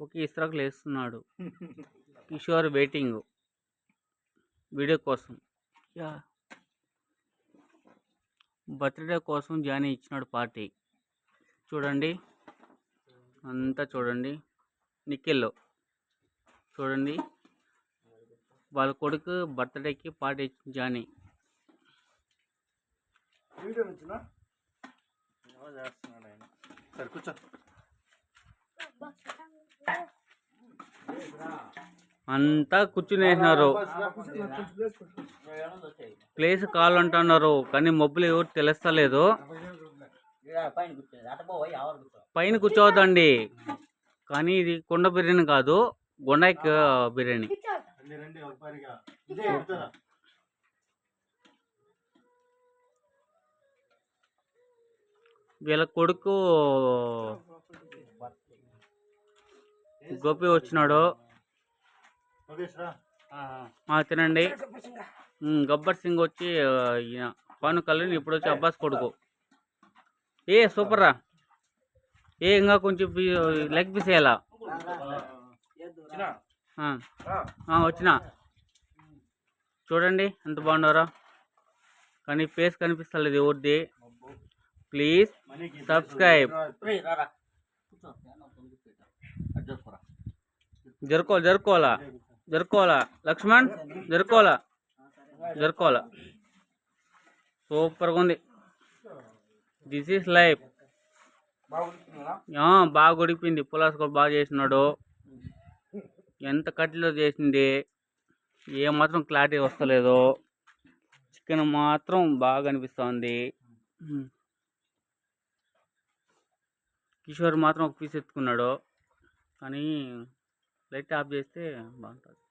ఒక ఇస్త్రాకు లేస్తున్నాడు. Kishore waiting video కోసం. Birthday కోసం జానీ ఇచ్చినాడు పార్టీ. చూడండి అంతా చూడండి. నిఖిల్ చూడండి, వాళ్ళ కొడుకు బర్త్డేకి పార్టీ ఇచ్చిన జానీ. అంతా కూర్చునేసినారు. ప్లేస్ కావాలంటున్నారు కానీ మబ్బులు ఎవరు తెలుస్తలేదు. పైన కూర్చోవద్దండి, కానీ ఇది కుండ బిర్యానీ కాదు, గొండాయి బిర్యానీ. వీళ్ళ కొడుకు గోపి వచ్చినాడు. తినండి. గబ్బర్ సింగ్ వచ్చి పవన్ కళ్యాణ్ ఇప్పుడు వచ్చి అబ్బాస్ కొడుకు. సూపర్ రా. ఇంకా కొంచెం లెగ్ పీస్ వేయాలా? వచ్చిన చూడండి ఎంత బాగున్నారో, కానీ ఫేస్ కనిపిస్తలేదు ఎవరిది. Please subscribe. జరుకోవాలా లక్ష్మణ్, జరుకోవాలా. సూపర్గా ఉంది. This is life. బాగా ఉడికిపోయింది. పులాస్ కూడా బాగా చేసినాడు. ఎంత కట్టిలో చేసింది, ఏమాత్రం క్లారిటీ వస్తలేదు. చికెన్ మాత్రం బాగా అనిపిస్తుంది. కిషోర్ మాత్రం ఒక పీస్ ఎత్తుకున్నాడు, కానీ లైట్ ఆఫ్ చేస్తే బాగుంటుంది.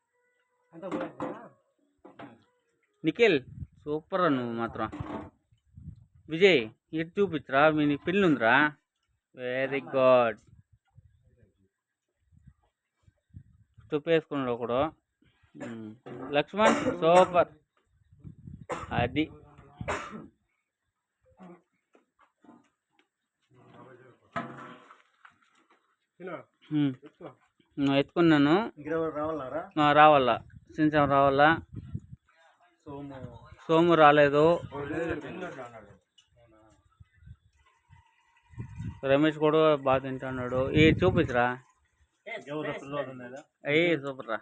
నిఖిల్ సూపర్ నువ్వు మాత్రం. విజయ్ ఇటు చూపించరా, మీ పెళ్ళి ఉందిరా. Very good. చూపేసుకున్నాడు ఒకడు. లక్ష్మణ్ సూపర్. అది ఎత్తుకున్నాను. రావాలా, సించం రావాలా. సోము రాలేదు. రమేష్ కూడా బాగా తింటున్నాడు. చూపించరా. సూపర్ రా.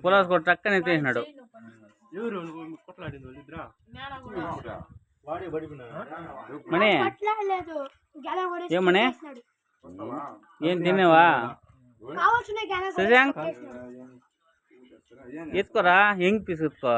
పులాస్ కూడా టక్కని తీసినాడు. మనీ ఏమనే ఏం తినేవా? శశాంక్ ఎత్తుకోరా, ఎంగ్ పీస్ ఎత్తుకో.